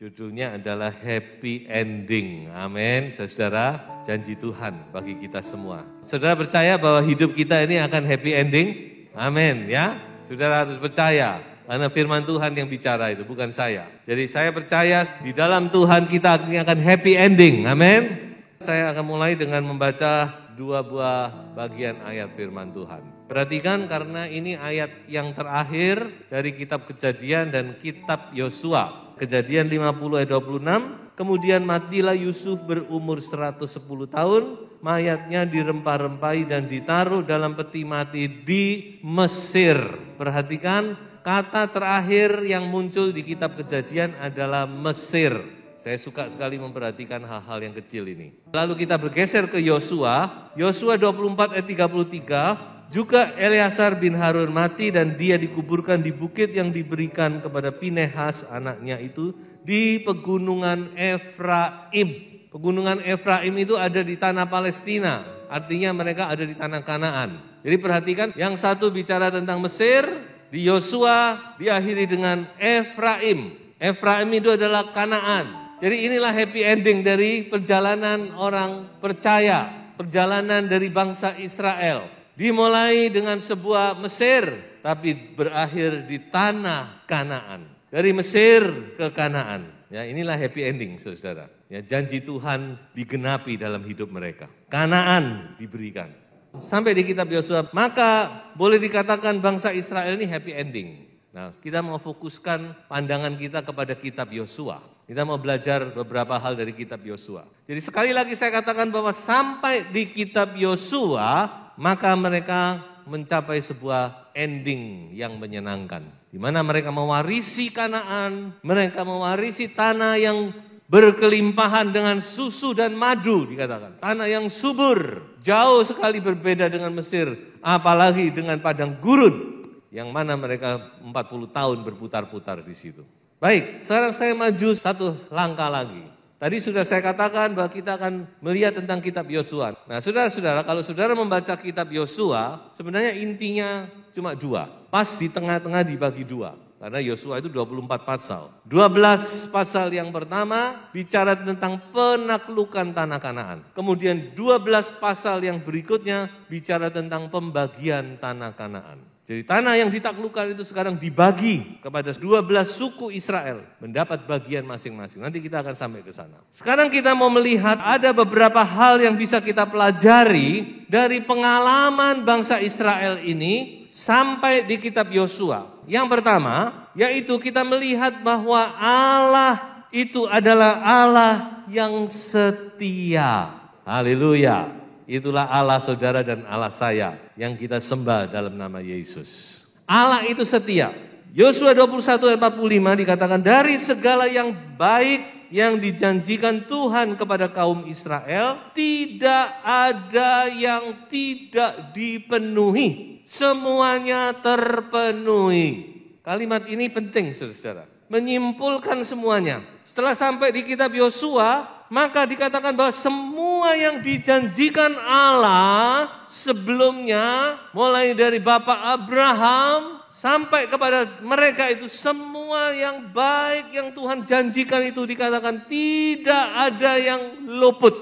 Judulnya adalah Happy Ending. Amin, saudara. Janji Tuhan bagi kita semua. Saudara percaya bahwa hidup kita ini akan happy ending? Amin, ya. Saudara harus percaya. Karena firman Tuhan yang bicara itu, bukan saya. Jadi saya percaya di dalam Tuhan kita akan happy ending. Amin. Saya akan mulai dengan membaca 2 buah bagian ayat firman Tuhan. Perhatikan karena ini ayat yang terakhir dari kitab Kejadian dan kitab Yosua. Kejadian 50 ayat 26, kemudian matilah Yusuf berumur 110 tahun, mayatnya dirempah-rempahi dan ditaruh dalam peti mati di Mesir. Perhatikan, kata terakhir yang muncul di kitab Kejadian adalah Mesir. Saya suka sekali memperhatikan hal-hal yang kecil ini. Lalu kita bergeser ke Yosua, Yosua 24 ayat 33, juga Eleazar bin Harun mati dan dia dikuburkan di bukit yang diberikan kepada Pinehas anaknya itu di pegunungan Efraim. Pegunungan Efraim itu ada di tanah Palestina, artinya mereka ada di tanah Kanaan. Jadi perhatikan, yang satu bicara tentang Mesir, di Yosua diakhiri dengan Efraim. Efraim itu adalah Kanaan. Jadi inilah happy ending dari perjalanan orang percaya, perjalanan dari bangsa Israel. Dimulai dengan sebuah Mesir, tapi berakhir di tanah Kanaan. Dari Mesir ke Kanaan. Ya, inilah happy ending, saudara. Ya, janji Tuhan digenapi dalam hidup mereka. Kanaan diberikan. Sampai di kitab Yosua, maka boleh dikatakan bangsa Israel ini happy ending. Nah, kita mau fokuskan pandangan kita kepada kitab Yosua. Kita mau belajar beberapa hal dari kitab Yosua. Jadi sekali lagi saya katakan bahwa sampai di kitab Yosua, maka mereka mencapai sebuah ending yang menyenangkan. Di mana mereka mewarisi Kanaan, mereka mewarisi tanah yang berkelimpahan dengan susu dan madu dikatakan. Tanah yang subur, jauh sekali berbeda dengan Mesir, apalagi dengan padang gurun yang mana mereka 40 tahun berputar-putar di situ. Baik, sekarang saya maju satu langkah lagi. Tadi sudah saya katakan bahwa kita akan melihat tentang kitab Yosua. Nah, saudara-saudara, kalau saudara membaca kitab Yosua, sebenarnya intinya cuma 2. Pas di tengah-tengah dibagi 2. Karena Yosua itu 24 pasal. 12 pasal yang pertama bicara tentang penaklukan tanah Kanaan. Kemudian 12 pasal yang berikutnya bicara tentang pembagian tanah Kanaan. Jadi tanah yang ditaklukkan itu sekarang dibagi kepada 12 suku Israel. Mendapat bagian masing-masing. Nanti kita akan sampai ke sana. Sekarang kita mau melihat ada beberapa hal yang bisa kita pelajari dari pengalaman bangsa Israel ini sampai di kitab Yosua. Yang pertama, yaitu kita melihat bahwa Allah itu adalah Allah yang setia. Haleluya. Itulah Allah saudara dan Allah saya yang kita sembah dalam nama Yesus. Allah itu setia. Yosua 21 ayat 45 dikatakan dari segala yang baik yang dijanjikan Tuhan kepada kaum Israel, tidak ada yang tidak dipenuhi. Semuanya terpenuhi. Kalimat ini penting saudara. Menyimpulkan semuanya. Setelah sampai di kitab Yosua, maka dikatakan bahwa semua yang dijanjikan Allah sebelumnya, mulai dari Bapak Abraham sampai kepada mereka itu, semua yang baik yang Tuhan janjikan itu dikatakan tidak ada yang luput.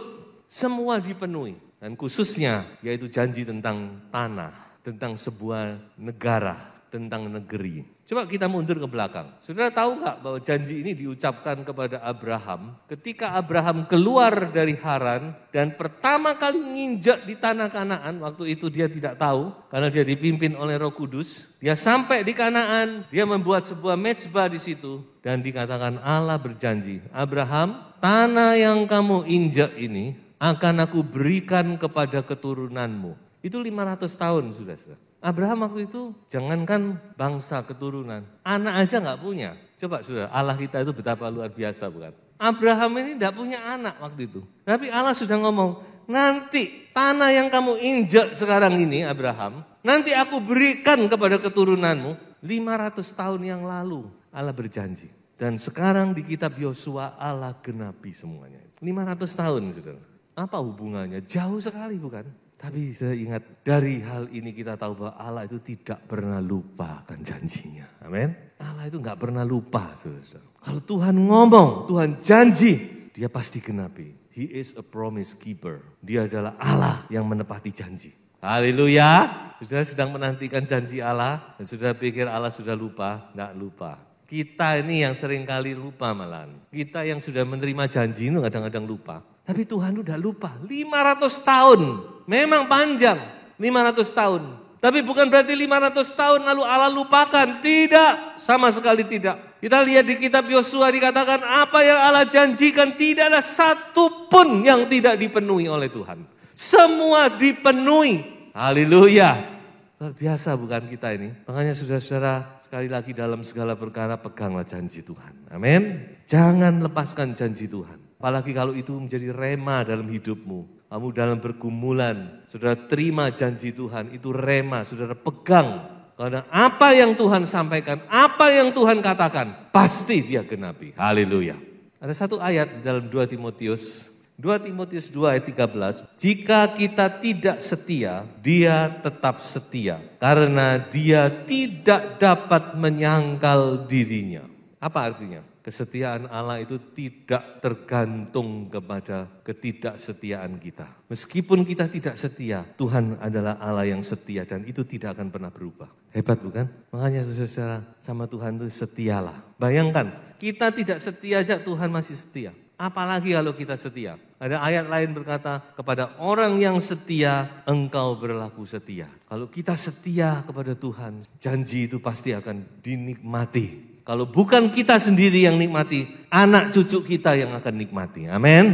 Semua dipenuhi. Dan khususnya yaitu janji tentang tanah, tentang sebuah negara, tentang negeri. Coba kita mundur ke belakang. Saudara tahu nggak bahwa janji ini diucapkan kepada Abraham ketika Abraham keluar dari Haran dan pertama kali nginjak di tanah Kanaan. Waktu itu dia tidak tahu karena dia dipimpin oleh Roh Kudus. Dia sampai di Kanaan, dia membuat sebuah mezbah di situ dan dikatakan Allah berjanji, Abraham, tanah yang kamu injak ini akan aku berikan kepada keturunanmu. Itu 500 tahun sudah. Abraham waktu itu jangankan bangsa keturunan, anak aja nggak punya. Coba saudara, Allah kita itu betapa luar biasa bukan? Abraham ini tidak punya anak waktu itu. Tapi Allah sudah ngomong, nanti tanah yang kamu injak sekarang ini Abraham, nanti aku berikan kepada keturunanmu. 500 tahun yang lalu Allah berjanji. Dan sekarang di kitab Yosua Allah genapi semuanya. 500 tahun saudara. Apa hubungannya? Jauh sekali bukan? Tapi saya ingat dari hal ini kita tahu bahwa Allah itu tidak pernah lupa akan janjinya. Amin. Allah itu enggak pernah lupa saudara. Kalau Tuhan ngomong, Tuhan janji, dia pasti genapi. He is a promise keeper. Dia adalah Allah yang menepati janji. Haleluya. Saudara sedang menantikan janji Allah dan saudara pikir Allah sudah lupa? Enggak lupa. Kita ini yang sering kali lupa malahan. Kita yang sudah menerima janji itu kadang-kadang lupa. Tapi Tuhan udah lupa. 500 tahun. Memang panjang. 500 tahun. Tapi bukan berarti 500 tahun lalu Allah lupakan. Tidak. Sama sekali tidak. Kita lihat di kitab Yosua dikatakan apa yang Allah janjikan tidaklah satu pun yang tidak dipenuhi oleh Tuhan. Semua dipenuhi. Haleluya. Luar biasa bukan kita ini. Makanya saudara-saudara sekali lagi dalam segala perkara peganglah janji Tuhan. Amin. Jangan lepaskan janji Tuhan. Apalagi kalau itu menjadi rema dalam hidupmu. Kamu dalam pergumulan, saudara terima janji Tuhan, itu rema, saudara pegang. Karena apa yang Tuhan sampaikan, apa yang Tuhan katakan, pasti dia genapi. Haleluya. Ada satu ayat di dalam 2 Timotius 2 ayat 13. Jika kita tidak setia, dia tetap setia. Karena dia tidak dapat menyangkal dirinya. Apa artinya? Kesetiaan Allah itu tidak tergantung kepada ketidaksetiaan kita. Meskipun kita tidak setia, Tuhan adalah Allah yang setia dan itu tidak akan pernah berubah. Hebat bukan? Makanya saudara sama Tuhan itu setialah. Bayangkan, kita tidak setia aja Tuhan masih setia. Apalagi kalau kita setia. Ada ayat lain berkata, kepada orang yang setia, engkau berlaku setia. Kalau kita setia kepada Tuhan, janji itu pasti akan dinikmati. Kalau bukan kita sendiri yang nikmati, anak cucu kita yang akan nikmati. Amin.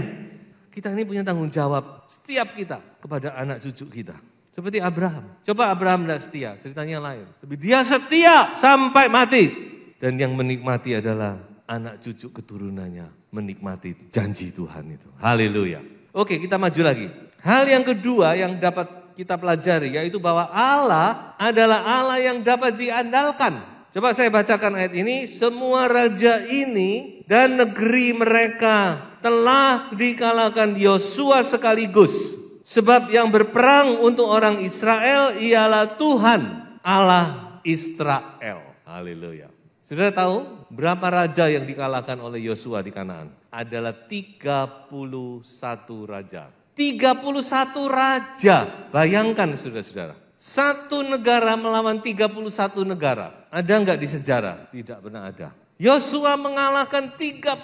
Kita ini punya tanggung jawab setiap kita kepada anak cucu kita. Seperti Abraham. Coba Abraham tidak setia, ceritanya lain. Tapi dia setia sampai mati. Dan yang menikmati adalah anak cucu keturunannya. Menikmati janji Tuhan itu. Haleluya. Oke, kita maju lagi. Hal yang kedua yang dapat kita pelajari, yaitu bahwa Allah adalah Allah yang dapat diandalkan. Coba saya bacakan ayat ini, semua raja ini dan negeri mereka telah dikalahkan Yosua sekaligus. Sebab yang berperang untuk orang Israel ialah Tuhan, Allah Israel. Haleluya. Saudara tahu berapa raja yang dikalahkan oleh Yosua di Kanaan? Adalah 31 raja. 31 raja, bayangkan saudara-saudara. Satu negara melawan 31 negara. Ada enggak di sejarah? Tidak pernah ada. Yosua mengalahkan 31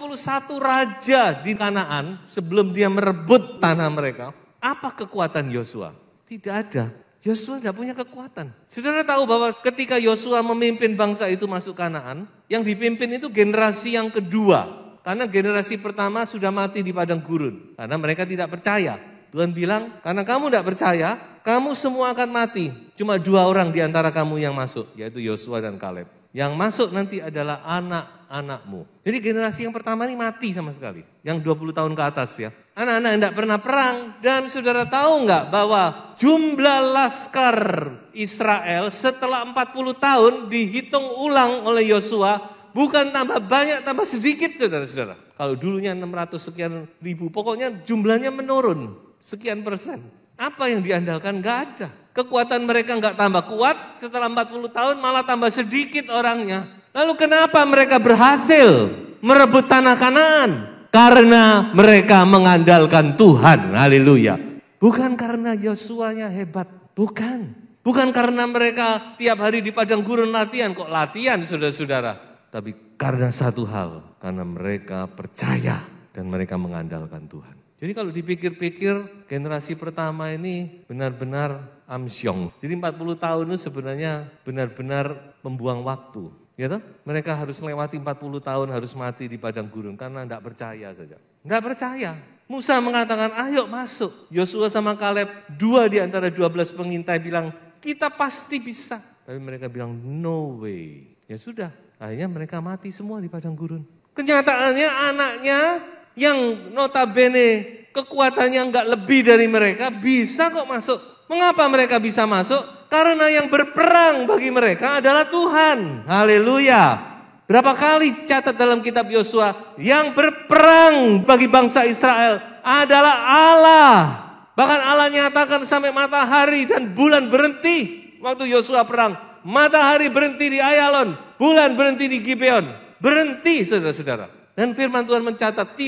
raja di Kanaan sebelum dia merebut tanah mereka. Apa kekuatan Yosua? Tidak ada. Yosua tidak punya kekuatan. Saudara tahu bahwa ketika Yosua memimpin bangsa itu masuk Kanaan, yang dipimpin itu generasi yang kedua. Karena generasi pertama sudah mati di padang gurun. Karena mereka tidak percaya. Tuhan bilang, karena kamu tidak percaya, kamu semua akan mati. Cuma 2 orang di antara kamu yang masuk, yaitu Yosua dan Kaleb. Yang masuk nanti adalah anak-anakmu. Jadi generasi yang pertama ini mati sama sekali. Yang 20 tahun ke atas ya. Anak-anak yang tidak pernah perang. Dan saudara tahu enggak bahwa jumlah laskar Israel setelah 40 tahun dihitung ulang oleh Yosua. Bukan tambah banyak, tambah sedikit saudara-saudara. Kalau dulunya 600 sekian ribu, pokoknya jumlahnya menurun. Sekian persen. Apa yang diandalkan? Enggak ada. Kekuatan mereka enggak tambah kuat, setelah 40 tahun malah tambah sedikit orangnya. Lalu kenapa mereka berhasil merebut tanah Kanaan? Karena mereka mengandalkan Tuhan. Haleluya. Bukan karena Yosuanya hebat. Bukan. Bukan karena mereka tiap hari di padang gurun latihan. Kok latihan saudara-saudara? Tapi karena satu hal. Karena mereka percaya dan mereka mengandalkan Tuhan. Jadi kalau dipikir-pikir generasi pertama ini benar-benar amsyong. Jadi 40 tahun itu sebenarnya benar-benar membuang waktu. Ya toh? Mereka harus melewati 40 tahun harus mati di padang gurun karena tidak percaya saja. Tidak percaya. Musa mengatakan ayo masuk. Yosua sama Kaleb 2 di antara 12 pengintai bilang kita pasti bisa. Tapi mereka bilang, no way. Ya sudah, akhirnya mereka mati semua di padang gurun. Kenyataannya anaknya yang notabene kekuatannya enggak lebih dari mereka bisa kok masuk. Mengapa mereka bisa masuk? Karena yang berperang bagi mereka adalah Tuhan. Haleluya. Berapa kali dicatat dalam kitab Yosua, yang berperang bagi bangsa Israel adalah Allah. Bahkan Allah nyatakan sampai matahari dan bulan berhenti waktu Yosua perang. Matahari berhenti di Ayalon, bulan berhenti di Gibeon. Berhenti saudara-saudara. Dan firman Tuhan mencatat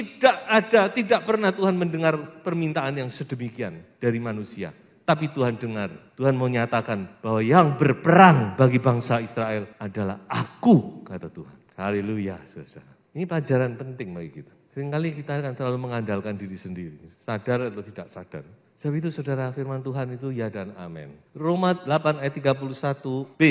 tidak pernah Tuhan mendengar permintaan yang sedemikian dari manusia. Tapi Tuhan dengar, Tuhan mau nyatakan bahwa yang berperang bagi bangsa Israel adalah aku, kata Tuhan. Haleluya, saudara. Ini pelajaran penting bagi kita. Seringkali kita akan terlalu mengandalkan diri sendiri, sadar atau tidak sadar. Sebab itu saudara, firman Tuhan itu ya dan amin. Roma 8 ayat 31b,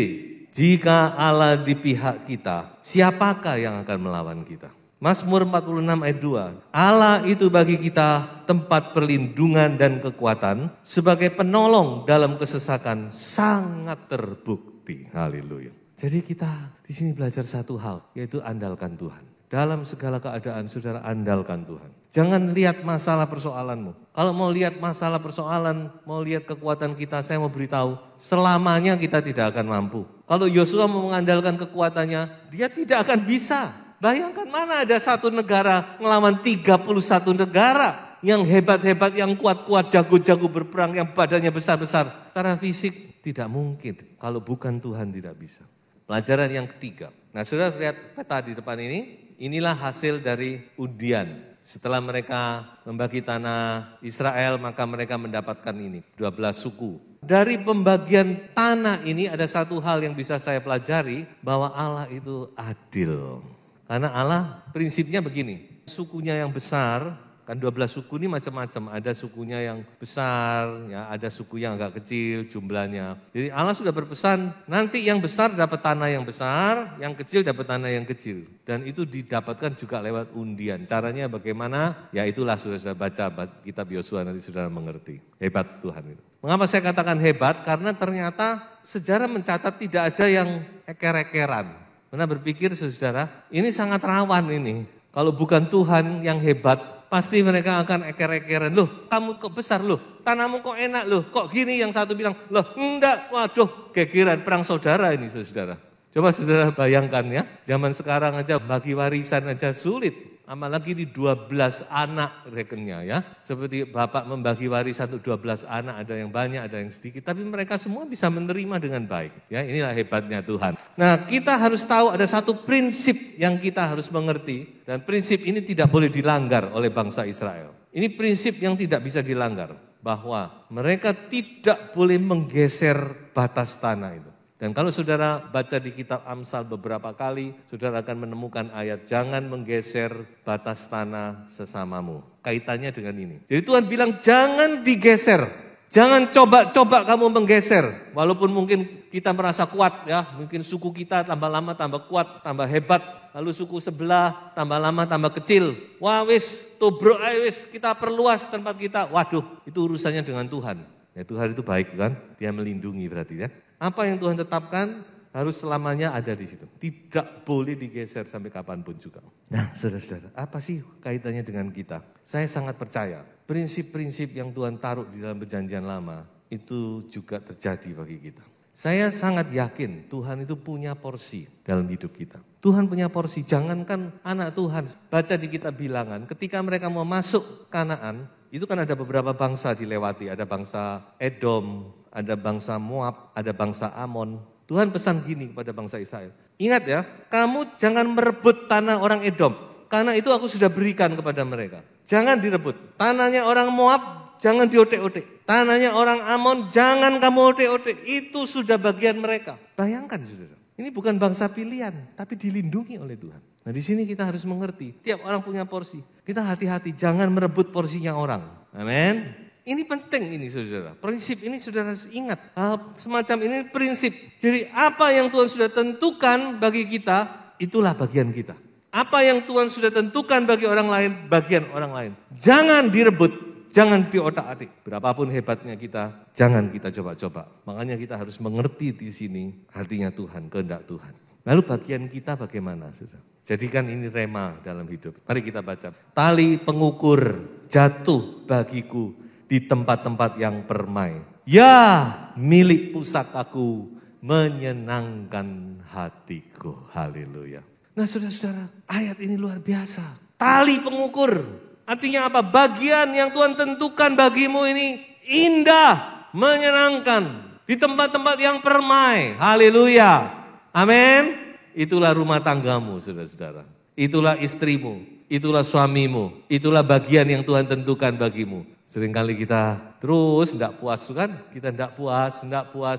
jika Allah di pihak kita, siapakah yang akan melawan kita? Mazmur 46 ayat 2, Allah itu bagi kita tempat perlindungan dan kekuatan, sebagai penolong dalam kesesakan sangat terbukti. Haleluya. Jadi kita di sini belajar satu hal, yaitu andalkan Tuhan. Dalam segala keadaan saudara andalkan Tuhan. Jangan lihat masalah persoalanmu. Kalau mau lihat masalah persoalan, mau lihat kekuatan kita, saya mau beritahu, selamanya kita tidak akan mampu. Kalau Yosua mau mengandalkan kekuatannya, dia tidak akan bisa. Bayangkan mana ada satu negara ngelawan 31 negara yang hebat-hebat, yang kuat-kuat, jago-jago berperang, yang badannya besar-besar. Secara fisik tidak mungkin, kalau bukan Tuhan tidak bisa. Pelajaran yang ketiga. Nah sudah lihat peta di depan ini, inilah hasil dari undian. Setelah mereka membagi tanah Israel, maka mereka mendapatkan ini, 12 suku. Dari pembagian tanah ini ada satu hal yang bisa saya pelajari, bahwa Allah itu adil. Karena Allah prinsipnya begini, sukunya yang besar, kan 12 suku ini macam-macam, ada sukunya yang besar, ya, ada suku yang agak kecil jumlahnya. Jadi Allah sudah berpesan, nanti yang besar dapat tanah yang besar, yang kecil dapat tanah yang kecil. Dan itu didapatkan juga lewat undian. Caranya bagaimana? Ya itulah sudah baca kitab Yosua, nanti saudara mengerti. Hebat Tuhan itu. Mengapa saya katakan hebat? Karena ternyata sejarah mencatat tidak ada yang eker-ekeran. Pernah berpikir saudara, ini sangat rawan ini. Kalau bukan Tuhan yang hebat, pasti mereka akan eker-ekeran. Loh, kamu kok besar loh, tanahmu kok enak loh, kok gini, yang satu bilang, loh enggak, waduh, gegeran, perang saudara ini saudara. Coba saudara bayangkan ya, zaman sekarang aja bagi warisan aja sulit. Apalagi di 12 anak rekennya ya. Seperti bapak membagi warisan untuk 12 anak, ada yang banyak, ada yang sedikit. Tapi mereka semua bisa menerima dengan baik. Ya, inilah hebatnya Tuhan. Nah, kita harus tahu ada satu prinsip yang kita harus mengerti. Dan prinsip ini tidak boleh dilanggar oleh bangsa Israel. Ini prinsip yang tidak bisa dilanggar. Bahwa mereka tidak boleh menggeser batas tanah itu. Dan kalau saudara baca di kitab Amsal beberapa kali, saudara akan menemukan ayat, jangan menggeser batas tanah sesamamu. Kaitannya dengan ini. Jadi Tuhan bilang jangan digeser, jangan coba-coba kamu menggeser. Walaupun mungkin kita merasa kuat ya, mungkin suku kita tambah lama tambah kuat, tambah hebat. Lalu suku sebelah tambah lama tambah kecil. Wah wis, tobrok wis, kita perluas tempat kita. Waduh, itu urusannya dengan Tuhan. Ya Tuhan itu baik kan, dia melindungi berarti ya. Apa yang Tuhan tetapkan harus selamanya ada di situ. Tidak boleh digeser sampai kapanpun juga. Nah saudara-saudara, apa sih kaitannya dengan kita? Saya sangat percaya prinsip-prinsip yang Tuhan taruh di dalam perjanjian lama itu juga terjadi bagi kita. Saya sangat yakin Tuhan itu punya porsi dalam hidup kita. Tuhan punya porsi, jangankan anak Tuhan. Baca di kitab Bilangan, ketika mereka mau masuk Kanaan, itu kan ada beberapa bangsa dilewati. Ada bangsa Edom, ada bangsa Moab, ada bangsa Amon. Tuhan pesan gini kepada bangsa Israel. Ingat ya, kamu jangan merebut tanah orang Edom. Karena itu aku sudah berikan kepada mereka. Jangan direbut. Tanahnya orang Moab, jangan diotek-otek. Tanahnya orang Amon, jangan kamu otek-otek. Itu sudah bagian mereka. Bayangkan saudara. Ini bukan bangsa pilihan, tapi dilindungi oleh Tuhan. Nah di sini kita harus mengerti, tiap orang punya porsi. Kita hati-hati, jangan merebut porsinya orang. Amin. Ini penting ini saudara. Prinsip ini saudara harus ingat. Hal semacam ini prinsip. Jadi apa yang Tuhan sudah tentukan bagi kita, itulah bagian kita. Apa yang Tuhan sudah tentukan bagi orang lain, bagian orang lain. Jangan direbut, Jangan diotak-atik. Berapapun hebatnya kita, jangan kita coba-coba. Makanya kita harus mengerti di sini hatinya Tuhan, kehendak Tuhan. Lalu bagian kita bagaimana, saudara? Jadikan ini rema dalam hidup. Mari kita baca. Tali pengukur jatuh bagiku di tempat-tempat yang permai. Ya, milik pusakaku menyenangkan hatiku. Haleluya. Nah saudara-saudara, ayat ini luar biasa. Tali pengukur. Artinya apa? Bagian yang Tuhan tentukan bagimu ini indah, menyenangkan. Di tempat-tempat yang permai. Haleluya. Amin. Itulah rumah tanggamu, saudara-saudara. Itulah istrimu. Itulah suamimu. Itulah bagian yang Tuhan tentukan bagimu. Seringkali kita terus tidak puas, kan? Kita tidak puas,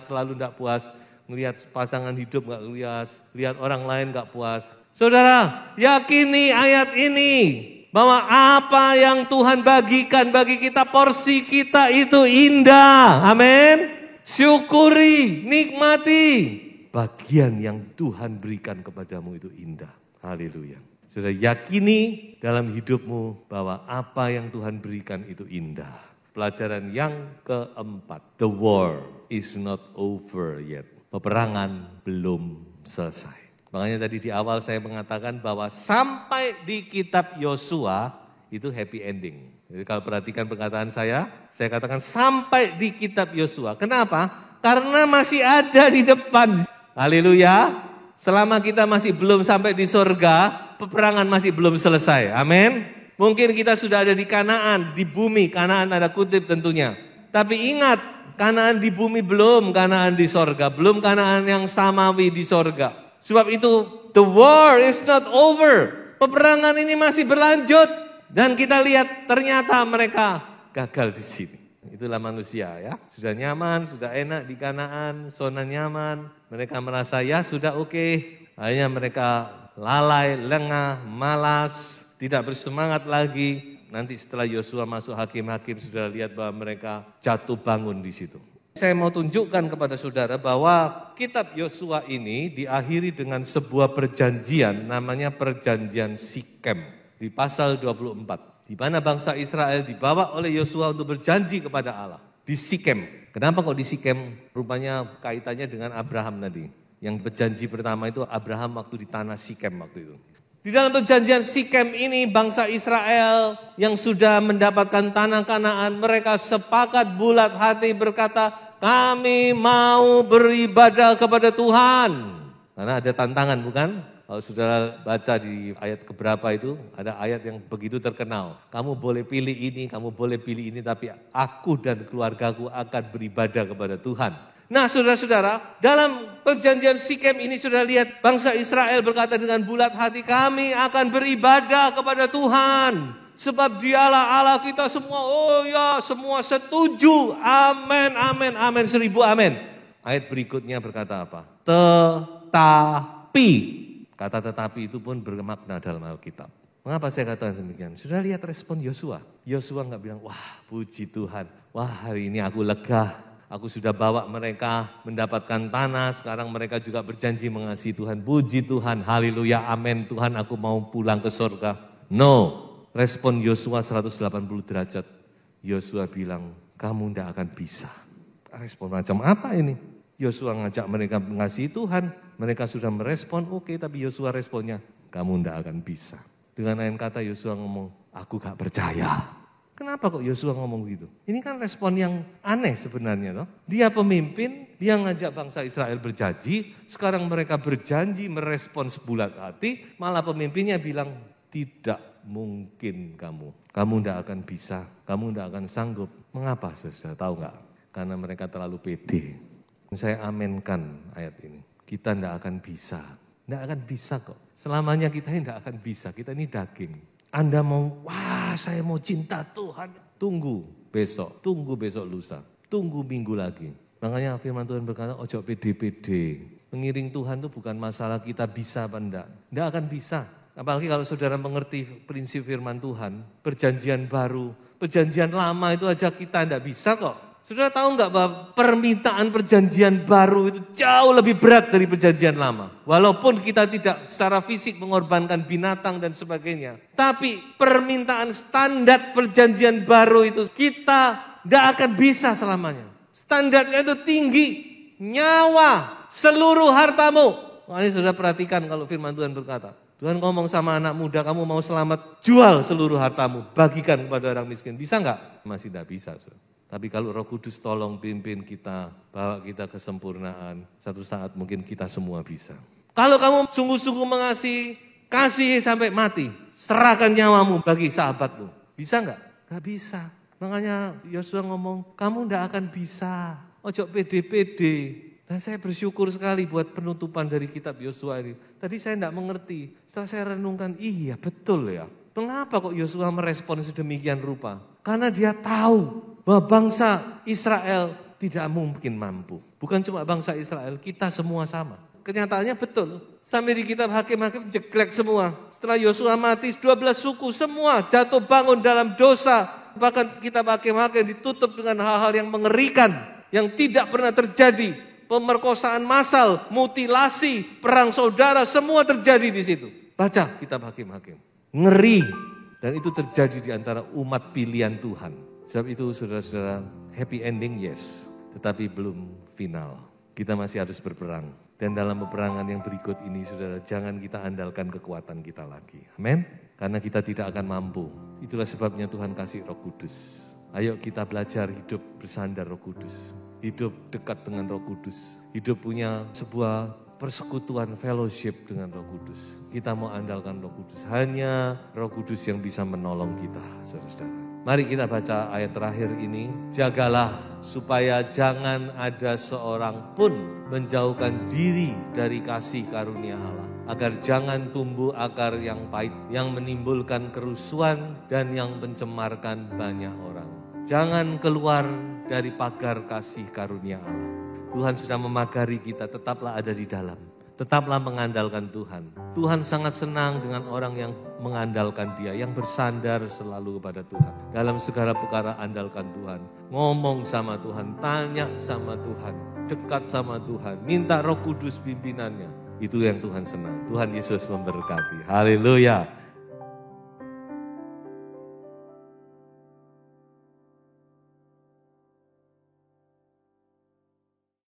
selalu tidak puas. Melihat pasangan hidup tidak puas, lihat orang lain tidak puas. Saudara, yakini ayat ini. Bahwa apa yang Tuhan bagikan bagi kita, porsi kita itu indah. Amin. Syukuri, nikmati. Bagian yang Tuhan berikan kepadamu itu indah. Haleluya. Sudah yakini dalam hidupmu bahwa apa yang Tuhan berikan itu indah. Pelajaran yang keempat. The war is not over yet. Peperangan belum selesai. Makanya tadi di awal saya mengatakan bahwa sampai di kitab Yosua itu happy ending. Jadi kalau perhatikan perkataan saya katakan sampai di kitab Yosua. Kenapa? Karena masih ada di depan. Haleluya. Selama kita masih belum sampai di surga, peperangan masih belum selesai. Amin. Mungkin kita sudah ada di Kanaan, di bumi. Kanaan ada kutip tentunya. Tapi ingat, Kanaan di bumi belum Kanaan di surga. Belum Kanaan yang samawi di surga. Sebab itu, the war is not over. Peperangan ini masih berlanjut. Dan kita lihat ternyata mereka gagal di sini. Itulah manusia ya. Sudah nyaman, sudah enak di Kanaan, zona nyaman. Mereka merasa ya sudah oke. Akhirnya mereka lalai, lengah, malas, tidak bersemangat lagi. Nanti setelah Yosua masuk hakim-hakim sudah lihat bahwa mereka jatuh bangun di situ. Saya mau tunjukkan kepada saudara bahwa kitab Yosua ini diakhiri dengan sebuah perjanjian namanya perjanjian Sikem di pasal 24. Di mana bangsa Israel dibawa oleh Yosua untuk berjanji kepada Allah. Di Sikem. Kenapa kok di Sikem? Rupanya kaitannya dengan Abraham tadi. Yang berjanji pertama itu Abraham waktu di tanah Sikem waktu itu. Di dalam perjanjian Sikem ini bangsa Israel yang sudah mendapatkan tanah Kanaan, mereka sepakat bulat hati berkata, kami mau beribadah kepada Tuhan. Karena ada tantangan bukan? Kalau saudara baca di ayat keberapa itu, ada ayat yang begitu terkenal. Kamu boleh pilih ini, kamu boleh pilih ini, tapi aku dan keluargaku akan beribadah kepada Tuhan. Nah saudara-saudara, dalam perjanjian Sikem ini sudah lihat bangsa Israel berkata dengan bulat hati, kami akan beribadah kepada Tuhan. Sebab dialah Allah kita semua, oh ya semua setuju, amin, amin, amin, 1000 amin. Ayat berikutnya berkata apa? Tetapi, kata tetapi itu pun bermakna dalam Alkitab. Mengapa saya katakan demikian? Sudah lihat respon Yosua. Yosua enggak bilang, wah puji Tuhan, wah hari ini aku lega. Aku sudah bawa mereka mendapatkan tanah, sekarang mereka juga berjanji mengasihi Tuhan. Puji Tuhan, haleluya, amin, Tuhan aku mau pulang ke surga. No, respon Yosua 180 derajat. Yosua bilang, kamu tidak akan bisa. Respon macam apa ini? Yosua ngajak mereka mengasihi Tuhan, mereka sudah merespon, oke, tapi Yosua responnya, kamu tidak akan bisa. Dengan lain kata Yosua ngomong, aku gak percaya. Kenapa kok Yosua ngomong gitu? Ini kan respon yang aneh sebenarnya. Toh. Dia pemimpin, dia ngajak bangsa Israel berjanji, sekarang mereka berjanji merespon sebulat hati, malah pemimpinnya bilang, tidak mungkin kamu tidak akan bisa, kamu tidak akan sanggup. Mengapa saudara tahu nggak? Karena mereka terlalu pede. Saya aminkan ayat ini, kita tidak akan bisa. Tidak akan bisa kok, selamanya kita tidak akan bisa, kita ini daging. Anda mau, wah saya mau cinta Tuhan. Tunggu besok lusa. Tunggu minggu lagi. Makanya firman Tuhan berkata, ojo pede-pede. Mengiring Tuhan itu bukan masalah kita bisa apa enggak. Enggak akan bisa. Apalagi kalau saudara mengerti prinsip firman Tuhan. Perjanjian baru, perjanjian lama itu aja kita enggak bisa kok. Saudara tahu nggak bahwa permintaan perjanjian baru itu jauh lebih berat dari perjanjian lama. Walaupun kita tidak secara fisik mengorbankan binatang dan sebagainya. Tapi permintaan standar perjanjian baru itu kita tidak akan bisa selamanya. Standarnya itu tinggi. Nyawa, seluruh hartamu. Makanya saudara perhatikan kalau firman Tuhan berkata. Tuhan ngomong sama anak muda, kamu mau selamat, jual seluruh hartamu. Bagikan kepada orang miskin. Bisa nggak? Masih tidak bisa, saudara. Tapi kalau Roh Kudus tolong pimpin kita, bawa kita ke kesempurnaan, satu saat mungkin kita semua bisa. Kalau kamu sungguh-sungguh mengasihi, kasih sampai mati, serahkan nyawamu bagi sahabatmu. Bisa enggak? Enggak bisa. Makanya Yosua ngomong, kamu enggak akan bisa. Ojo pede-pede. Dan saya bersyukur sekali buat penutupan dari kitab Yosua ini. Tadi saya enggak mengerti. Setelah saya renungkan, iya betul ya. Mengapa kok Yosua merespon sedemikian rupa? Karena dia tahu bahwa bangsa Israel tidak mungkin mampu. Bukan cuma bangsa Israel, kita semua sama. Kenyataannya betul. Sampai di kitab Hakim-Hakim jeglek semua. Setelah Yosua mati, 12 suku semua jatuh bangun dalam dosa. Bahkan kitab Hakim-Hakim ditutup dengan hal-hal yang mengerikan. Yang tidak pernah terjadi. Pemerkosaan massal, mutilasi, perang saudara, semua terjadi di situ. Baca kitab Hakim-Hakim. Ngeri. Dan itu terjadi di antara umat pilihan Tuhan. Sebab itu saudara-saudara, happy ending yes, tetapi belum final. Kita masih harus berperang. Dan dalam peperangan yang berikut ini saudara, jangan kita andalkan kekuatan kita lagi. Amin. Karena kita tidak akan mampu. Itulah sebabnya Tuhan kasih Roh Kudus. Ayo kita belajar hidup bersandar Roh Kudus. Hidup dekat dengan Roh Kudus. Hidup punya sebuah persekutuan fellowship dengan Roh Kudus. Kita mau andalkan Roh Kudus. Hanya Roh Kudus yang bisa menolong kita, saudara-saudara. Mari kita baca ayat terakhir ini. Jagalah supaya jangan ada seorang pun menjauhkan diri dari kasih karunia Allah. Agar jangan tumbuh akar yang pahit, yang menimbulkan kerusuhan dan yang mencemarkan banyak orang. Jangan keluar dari pagar kasih karunia Allah. Tuhan sudah memagari kita, tetaplah ada di dalam. Tetaplah mengandalkan Tuhan. Tuhan sangat senang dengan orang yang mengandalkan Dia, yang bersandar selalu kepada Tuhan. Dalam segala perkara andalkan Tuhan. Ngomong sama Tuhan, tanya sama Tuhan, dekat sama Tuhan, minta Roh Kudus pimpinannya. Itu yang Tuhan senang. Tuhan Yesus memberkati. Haleluya.